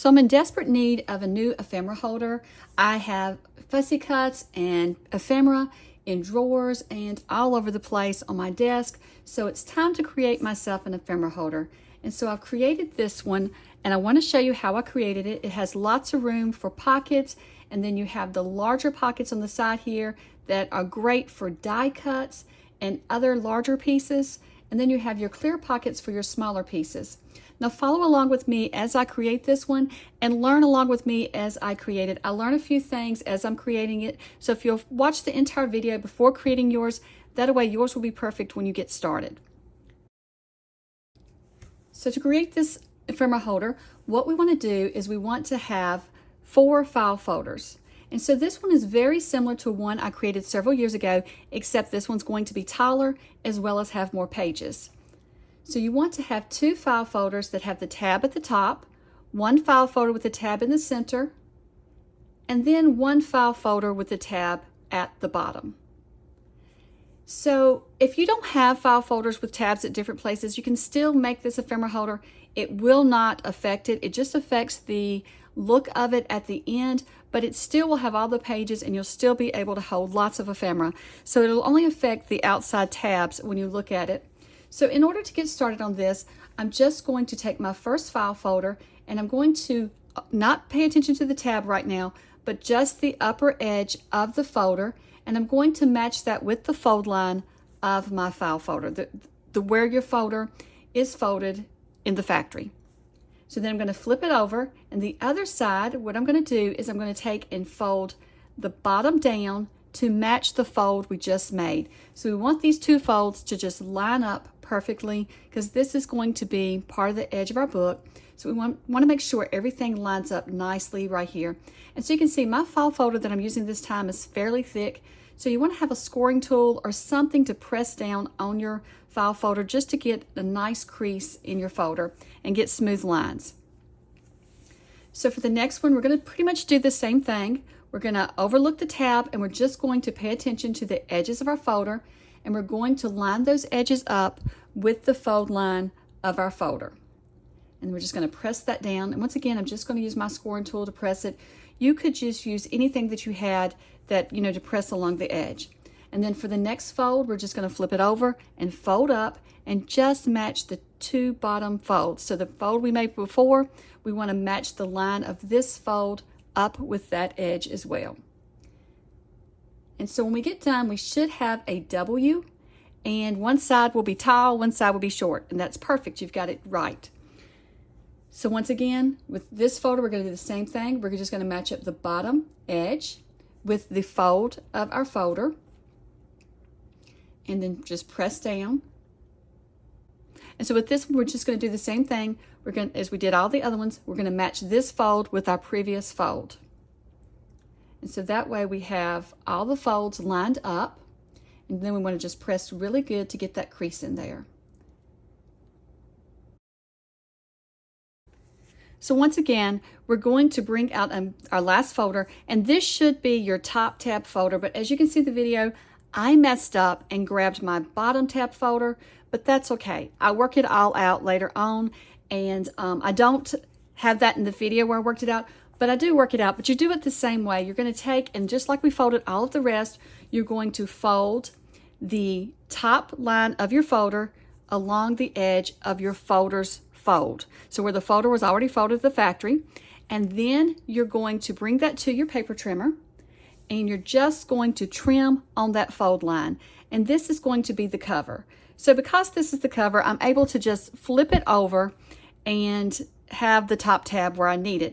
So I'm in desperate need of a new ephemera holder. I have fussy cuts and ephemera in drawers and all over the place on my desk. So it's time to create myself an ephemera holder. And so I've created this one, and I want to show you how I created it. It has lots of room for pockets, and then you have the larger pockets on the side here that are great for die cuts and other larger pieces. And then you have your clear pockets for your smaller pieces. Now follow along with me as I create this one and learn along with me as I create it. I learn a few things as I'm creating it. So if you'll watch the entire video before creating yours, that way yours will be perfect when you get started. So to create this ephemera holder, what we want to do is we want to have 4 file folders. And so this one is very similar to one I created several years ago, except this one's going to be taller as well as have more pages. So you want to have 2 file folders that have the tab at the top, 1 file folder with the tab in the center, and then 1 file folder with the tab at the bottom. So if you don't have file folders with tabs at different places, you can still make this ephemera holder. It will not affect it. It just affects the look of it at the end, but it still will have all the pages and you'll still be able to hold lots of ephemera. So it'll only affect the outside tabs when you look at it. So in order to get started on this, I'm just going to take my first file folder and I'm going to not pay attention to the tab right now, but just the upper edge of the folder, and I'm going to match that with the fold line of my file folder, the where your folder is folded in the factory. So then I'm going to flip it over, and the other side, what I'm going to do is I'm going to take and fold the bottom down to match the fold we just made. So we want these 2 folds to just line up perfectly because this is going to be part of the edge of our book. So we want to make sure everything lines up nicely right here. And so you can see my file folder that I'm using this time is fairly thick. So you want to have a scoring tool or something to press down on your file folder just to get a nice crease in your folder and get smooth lines. So for the next one, we're going to pretty much do the same thing. We're going to overlook the tab and we're just going to pay attention to the edges of our folder, and we're going to line those edges up with the fold line of our folder. And we're just going to press that down. And once again, I'm just going to use my scoring tool to press it. You could just use anything that you had that, to press along the edge. And then for the next fold, we're just going to flip it over and fold up and just match the 2 bottom folds. So the fold we made before, we want to match the line of this fold up with that edge as well. And so when we get done, we should have a W, and one side will be tall, one side will be short, and that's perfect. You've got it right. So once again, with this folder, we're going to do the same thing. We're just going to match up the bottom edge with the fold of our folder, and then just press down. And so with this one, we're just going to do the same thing. We're going to, as we did all the other ones, we're going to match this fold with our previous fold. And so that way we have all the folds lined up, and then we want to just press really good to get that crease in there. So once again, we're going to bring out our last folder, and this should be your top tab folder, but as you can see in the video, I messed up and grabbed my bottom tab folder, but that's okay. I work it all out later on, and I don't have that in the video where I worked it out, but I do work it out. But you do it the same way. You're going to take, and just like we folded all of the rest, you're going to fold the top line of your folder along the edge of your folder's fold. So where the folder was already folded at the factory, and then you're going to bring that to your paper trimmer, and you're just going to trim on that fold line. And this is going to be the cover. So because this is the cover, I'm able to just flip it over and have the top tab where I need it.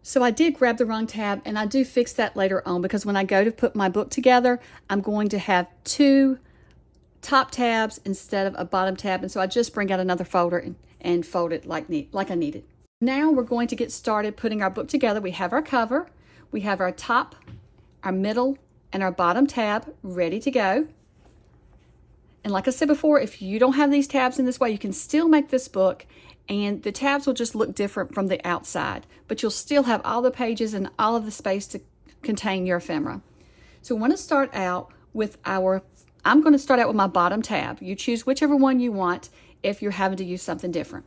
So I did grab the wrong tab, and I do fix that later on because when I go to put my book together, I'm going to have 2 top tabs instead of a bottom tab. And so I just bring out another folder and fold it like I need it. Now we're going to get started putting our book together. We have our cover, we have our top, our middle, and our bottom tab ready to go. And like I said before, if you don't have these tabs in this way, you can still make this book, and the tabs will just look different from the outside, but you'll still have all the pages and all of the space to contain your ephemera. So we want to start out with I'm going to start out with my bottom tab. You choose whichever one you want if you're having to use something different.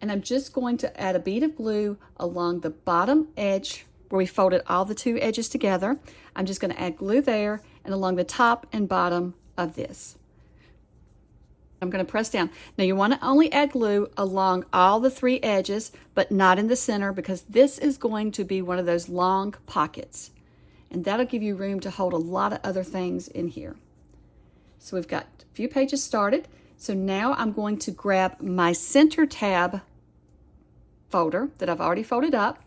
and I'm just going to add a bead of glue along the bottom edge where we folded all the two edges together. I'm just going to add glue there and along the top and bottom of this. I'm going to press down. Now you want to only add glue along all the three edges, but not in the center, because this is going to be one of those long pockets. And that'll give you room to hold a lot of other things in here. So we've got a few pages started. So now I'm going to grab my center tab folder that I've already folded up,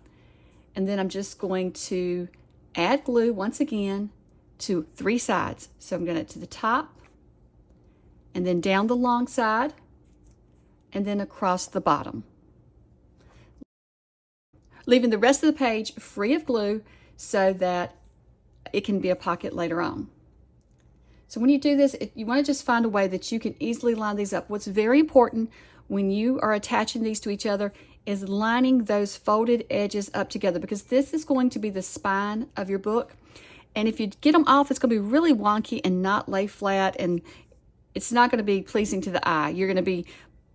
and then I'm just going to add glue once again to three sides. So I'm going to the top, and then down the long side, and then across the bottom, leaving the rest of the page free of glue so that it can be a pocket later on. So when you do this, you want to just find a way that you can easily line these up. What's very important when you are attaching these to each other is lining those folded edges up together, because this is going to be the spine of your book. And if you get them off, it's going to be really wonky and not lay flat, and it's not going to be pleasing to the eye. You're going to be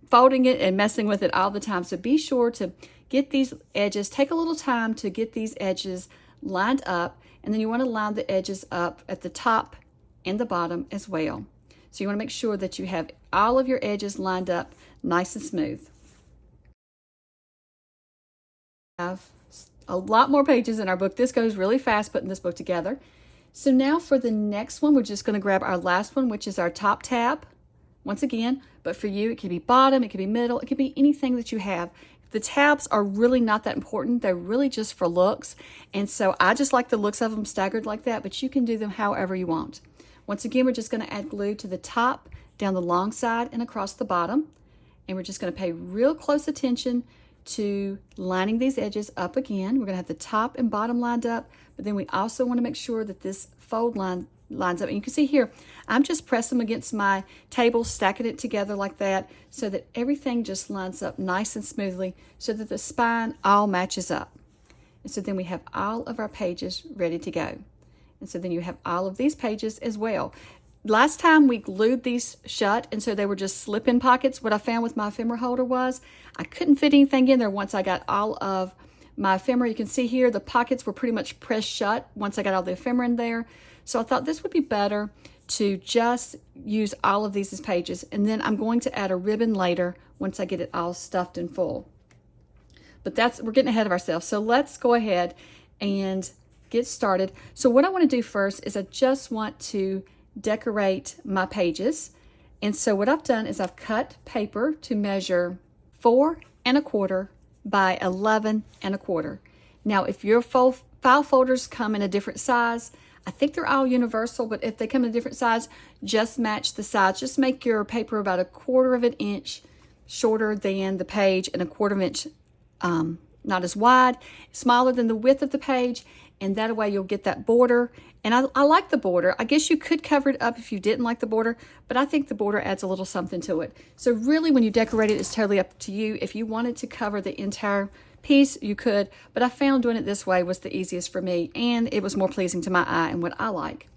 folding it and messing with it all the time. So be sure to get these edges, take a little time to get these edges lined up, and then you want to line the edges up at the top and the bottom as well. So you want to make sure that you have all of your edges lined up nice and smooth. I have a lot more pages in our book. This goes really fast putting this book together. So now for the next one, we're just going to grab our last one, which is our top tab. Once again, but for you, it could be bottom, it could be middle, it could be anything that you have. The tabs are really not that important. They're really just for looks. And so I just like the looks of them staggered like that, but you can do them however you want. Once again, we're just going to add glue to the top, down the long side, and across the bottom. And we're just going to pay real close attention to lining these edges up again. We're going to have the top and bottom lined up, but then we also want to make sure that this fold line lines up. And you can see here, I'm just pressing them against my table, stacking it together like that, so that everything just lines up nice and smoothly, so that the spine all matches up. And so then we have all of our pages ready to go. And so then you have all of these pages as well. Last time we glued these shut, and so they were just slip-in pockets. What I found with my ephemera holder was I couldn't fit anything in there once I got all of my ephemera. You can see here the pockets were pretty much pressed shut once I got all the ephemera in there. So I thought this would be better to just use all of these as pages, and then I'm going to add a ribbon later once I get it all stuffed and full. But we're getting ahead of ourselves. So let's go ahead and get started. So what I want to do first is I just want to decorate my pages. And so what I've done is I've cut paper to measure 4 1/4 by 11 1/4. Now, if your file folders come in a different size, I think they're all universal, but if they come in a different size, just match the size. Just make your paper about 1/4 of an inch shorter than the page and 1/4 inch not as wide, smaller than the width of the page, and that way you'll get that border. And I like the border. I guess you could cover it up if you didn't like the border, but I think the border adds a little something to it. So really, when you decorate it, it's totally up to you. If you wanted to cover the entire piece, you could, but I found doing it this way was the easiest for me, and it was more pleasing to my eye and what I like.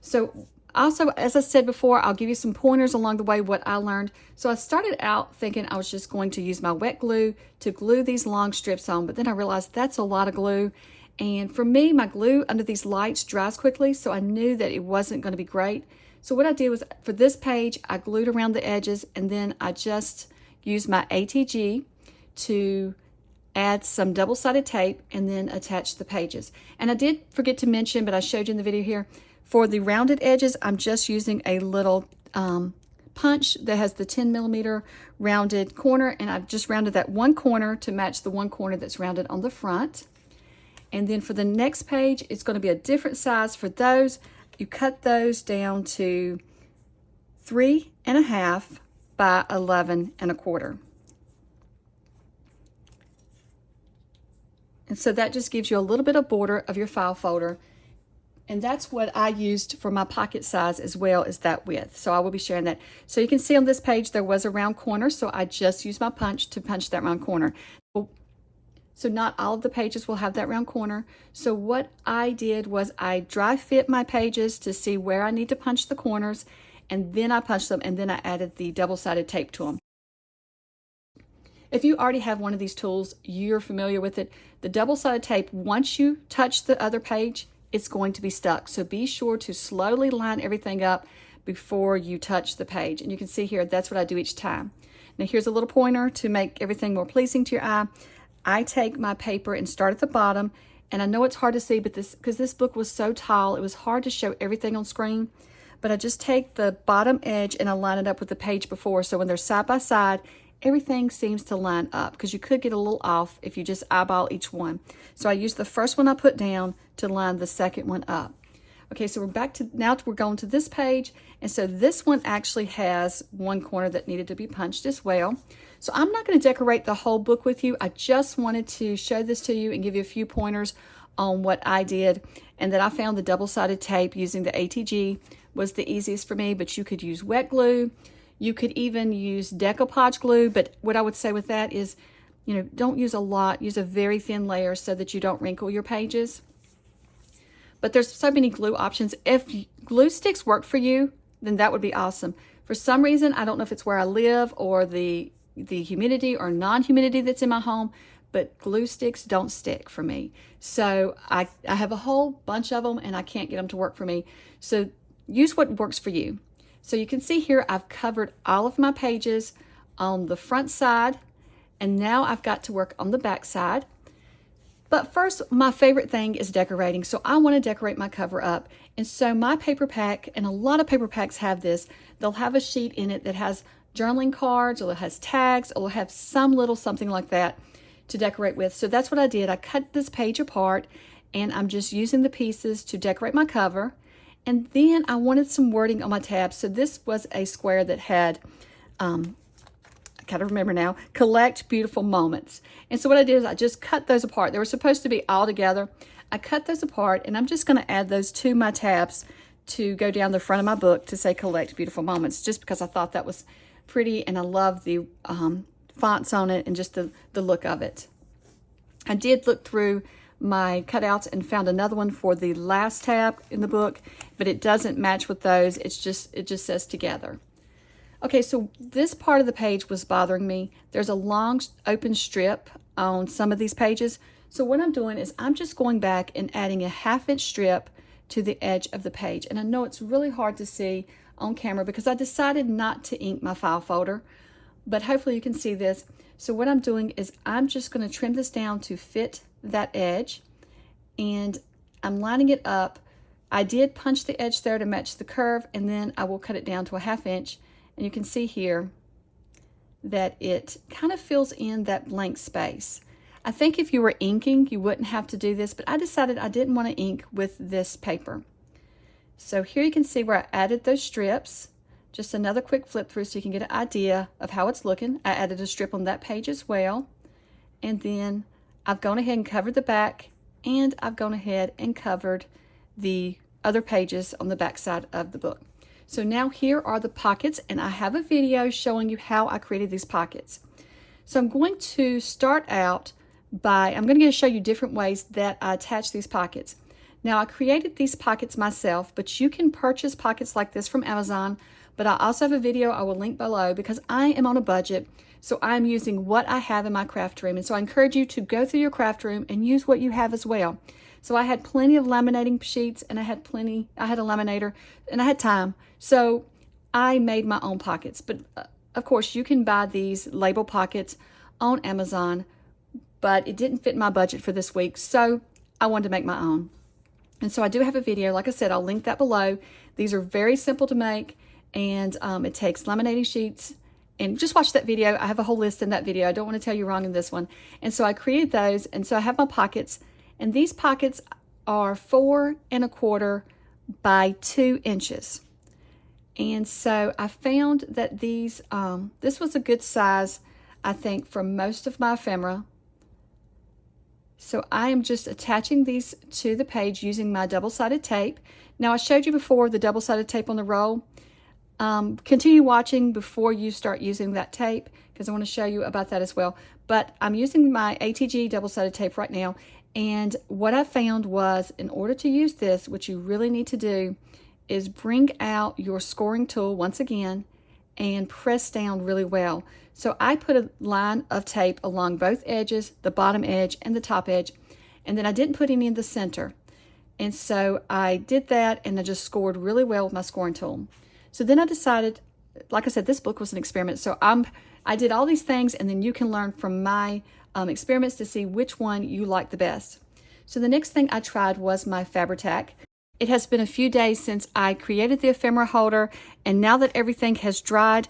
So also, as I said before, I'll give you some pointers along the way what I learned. So I started out thinking I was just going to use my wet glue to glue these long strips on, but then I realized that's a lot of glue. And for me, my glue under these lights dries quickly, so I knew that it wasn't going to be great. So what I did was, for this page, I glued around the edges, and then I just used my ATG to add some double-sided tape and then attach the pages. And I did forget to mention, but I showed you in the video here, for the rounded edges, I'm just using a little punch that has the 10mm rounded corner, and I've just rounded that one corner to match the one corner that's rounded on the front. And then for the next page, it's going to be a different size. For those, you cut those down to 3 1/2 by 11 1/4. And so that just gives you a little bit of border of your file folder. And that's what I used for my pocket size as well, as that width. So I will be sharing that. So you can see on this page, there was a round corner. So I just used my punch to punch that round corner. So not all of the pages will have that round corner. So what I did was I dry fit my pages to see where I need to punch the corners, and then I punched them, and then I added the double-sided tape to them. If you already have one of these tools, you're familiar with it. The double-sided tape, once you touch the other page, it's going to be stuck. So be sure to slowly line everything up before you touch the page. And you can see here, that's what I do each time. Now here's a little pointer to make everything more pleasing to your eye. I take my paper and start at the bottom, and I know it's hard to see, but because this book was so tall, it was hard to show everything on screen. But I just take the bottom edge and I line it up with the page before, so when they're side by side, everything seems to line up, because you could get a little off if you just eyeball each one. So I use the first one I put down to line the second one up. Okay, so we're back to, now we're going to this page, and so this one actually has one corner that needed to be punched as well. So I'm not going to decorate the whole book with you. I just wanted to show this to you and give you a few pointers on what I did, and that I found the double-sided tape using the ATG was the easiest for me, but you could use wet glue. You could even use decoupage glue, but what I would say with that is, you know, don't use a lot. Use a very thin layer so that you don't wrinkle your pages. But there's so many glue options. If glue sticks work for you, then that would be awesome. For some reason, I don't know if it's where I live or the humidity or non-humidity that's in my home, but glue sticks don't stick for me. So I have a whole bunch of them and I can't get them to work for me. So use what works for you. So you can see here, I've covered all of my pages on the front side, and now I've got to work on the back side. But first, my favorite thing is decorating. So I want to decorate my cover up. And so my paper pack, and a lot of paper packs have this, they'll have a sheet in it that has journaling cards, or it has tags, or it'll have some little something like that to decorate with. So that's what I did. I cut this page apart, and I'm just using the pieces to decorate my cover. And then I wanted some wording on my tabs. So this was a square that had, I kind of remember now, collect beautiful moments. And so what I did is I just cut those apart. They were supposed to be all together. I cut those apart, and I'm just going to add those to my tabs to go down the front of my book to say collect beautiful moments, just because I thought that was pretty, and I love the fonts on it and just the look of it. I did look through my cutouts and found another one for the last tab in the book, but it doesn't match with those. It just says together. Okay, so this part of the page was bothering me. There's a long open strip on some of these pages. So what I'm doing is I'm just going back and adding a 1/2-inch strip to the edge of the page. And I know it's really hard to see on camera because I decided not to ink my file folder, but hopefully you can see this. So what I'm doing is I'm just going to trim this down to fit that edge, and I'm lining it up. I did punch the edge there to match the curve, and then I will cut it down to a 1/2 inch, and you can see here that it kind of fills in that blank space. I think if you were inking, you wouldn't have to do this, but I decided I didn't want to ink with this paper. So here you can see where I added those strips. Just another quick flip through so you can get an idea of how it's looking. I added a strip on that page as well. And then I've gone ahead and covered the back, and I've gone ahead and covered the other pages on the back side of the book. So now here are the pockets, and I have a video showing you how I created these pockets. So I'm going to start out by, I'm going to show you different ways that I attach these pockets. Now I created these pockets myself, but you can purchase pockets like this from Amazon, but I also have a video I will link below because I am on a budget. So I'm using what I have in my craft room. And so I encourage you to go through your craft room and use what you have as well. So I had plenty of laminating sheets, and I had a laminator, and I had time. So I made my own pockets. But of course you can buy these label pockets on Amazon, but it didn't fit my budget for this week. So I wanted to make my own. And so I do have a video. Like I said, I'll link that below. These are very simple to make, and it takes laminating sheets. And just watch that video. I have a whole list in that video. I don't want to tell you wrong in this one. And so I created those, and so I have my pockets, and these pockets are 4 1/4 by 2 inches. And so I found that these, this was a good size, I think, for most of my ephemera. So I am just attaching these to the page using my double-sided tape. Now I showed you before the double-sided tape on the roll. Continue watching before you start using that tape because I want to show you about that as well. But I'm using my ATG double-sided tape right now, and what I found was in order to use this, what you really need to do is bring out your scoring tool once again and press down really well. So I put a line of tape along both edges, the bottom edge and the top edge, and then I didn't put any in the center. And so I did that, and I just scored really well with my scoring tool. So then I decided, like I said, this book was an experiment. So I did all these things, and then you can learn from my experiments to see which one you like the best. So the next thing I tried was my Fabri-Tac. It has been a few days since I created the ephemera holder, and now that everything has dried,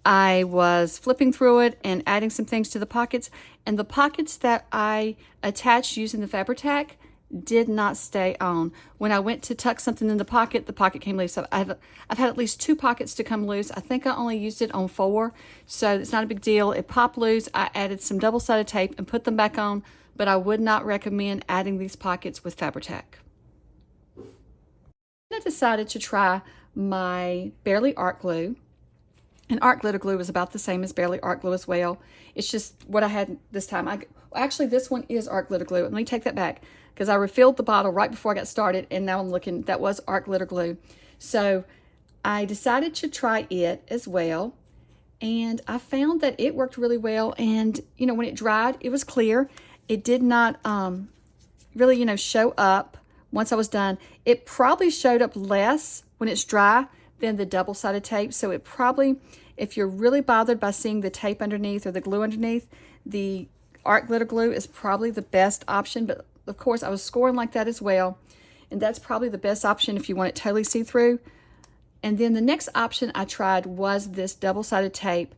I was flipping through it and adding some things to the pockets, and the pockets that I attached using the Fabri-Tac did not stay on. When I went to tuck something in the pocket came loose. So I've had at least 2 pockets to come loose. I think I only used it on 4, so it's not a big deal. It popped loose. I added some double-sided tape and put them back on, but I would not recommend adding these pockets with Fabri-Tac. I decided to try my Barely Art Glue. And art glitter glue is about the same as Barely Art Glue as well. It's just what I had this time. Actually, this one is art glitter glue. Let me take that back, because I refilled the bottle right before I got started, and now I'm looking, that was art glitter glue. So I decided to try it as well, and I found that it worked really well. And, you know, when it dried, it was clear. It did not really, you know, show up once I was done. It probably showed up less when it's dry than the double-sided tape. So it probably, if you're really bothered by seeing the tape underneath or the glue underneath, the art glitter glue is probably the best option. But of course, I was scoring like that as well, and that's probably the best option if you want it totally see-through. And then the next option I tried was this double-sided tape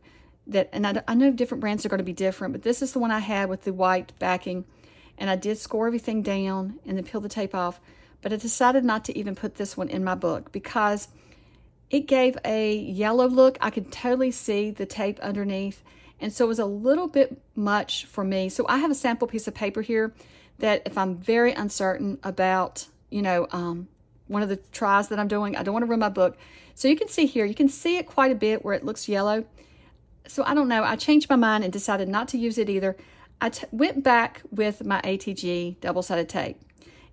that, and I know different brands are going to be different, but this is the one I had with the white backing, and I did score everything down and then peel the tape off. But I decided not to even put this one in my book because it gave a yellow look. I could totally see the tape underneath, and so it was a little bit much for me. So I have a sample piece of paper here that if I'm very uncertain about, you know, one of the tries that I'm doing, I don't want to ruin my book. So you can see here, you can see it quite a bit where it looks yellow. So I don't know, I changed my mind and decided not to use it either. I went back with my ATG double-sided tape.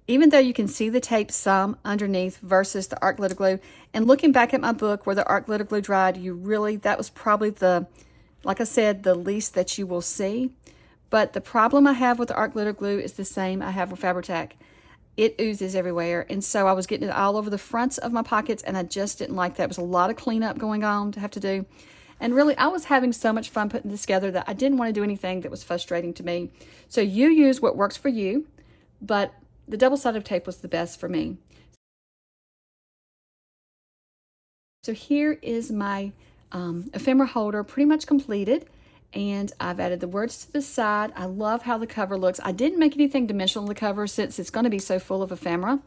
Even though you can see the tape some underneath versus the art glitter glue, and looking back at my book where the art glitter glue dried, that was probably the, like I said, the least that you will see. But the problem I have with the art glitter glue is the same I have with Fabri-Tac. It oozes everywhere, and so I was getting it all over the fronts of my pockets, and I just didn't like that. It was a lot of cleanup going on to have to do. And really, I was having so much fun putting this together that I didn't want to do anything that was frustrating to me. So you use what works for you, but the double-sided tape was the best for me. So here is my ephemera holder pretty much completed, and I've added the words to the side. I love how the cover looks. I didn't make anything dimensional in the cover since it's going to be so full of ephemera.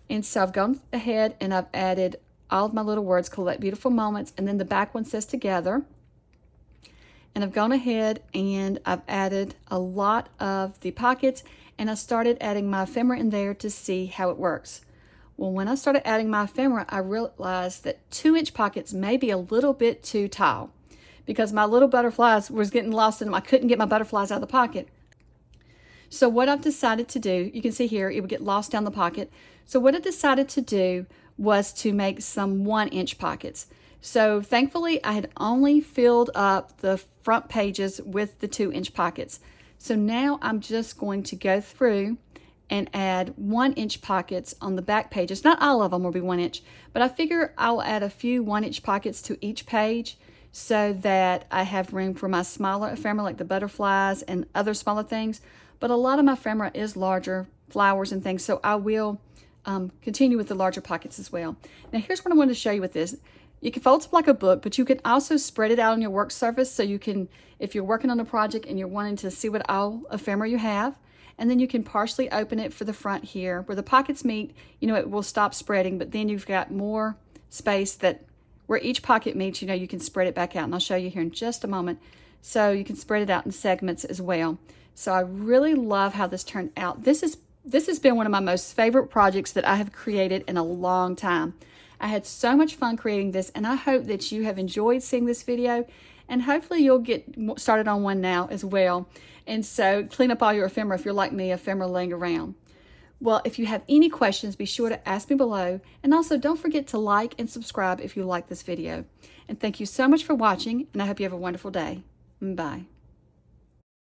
And so I've gone ahead and I've added all of my little words, Collect Beautiful Moments, and then the back one says Together. And I've gone ahead and I've added a lot of the pockets, and I started adding my ephemera in there to see how it works. Well, when I started adding my ephemera, I realized that 2-inch pockets may be a little bit too tall because my little butterflies was getting lost in them. I couldn't get my butterflies out of the pocket. So what I've decided to do, you can see here, it would get lost down the pocket. So what I decided to do was to make some 1-inch pockets. So thankfully, I had only filled up the front pages with the 2-inch pockets. So now I'm just going to go through and add 1-inch pockets on the back pages. Not all of them will be 1 inch, but I figure I'll add a few 1-inch pockets to each page so that I have room for my smaller ephemera like the butterflies and other smaller things. But a lot of my ephemera is larger, flowers and things, so I will continue with the larger pockets as well. Now here's what I wanted to show you with this. You can fold it like a book, but you can also spread it out on your work surface, so you can, if you're working on a project and you're wanting to see what all ephemera you have, and then you can partially open it for the front here. Where the pockets meet, you know, it will stop spreading, but then you've got more space that where each pocket meets, you know, you can spread it back out, and I'll show you here in just a moment. So you can spread it out in segments as well. So I really love how this turned out. This has been one of my most favorite projects that I have created in a long time. I had so much fun creating this, and I hope that you have enjoyed seeing this video, and hopefully you'll get started on one now as well. And so clean up all your ephemera if you're like me, ephemera laying around. Well, if you have any questions, be sure to ask me below, and also don't forget to like and subscribe if you like this video. And thank you so much for watching, and I hope you have a wonderful day. Bye.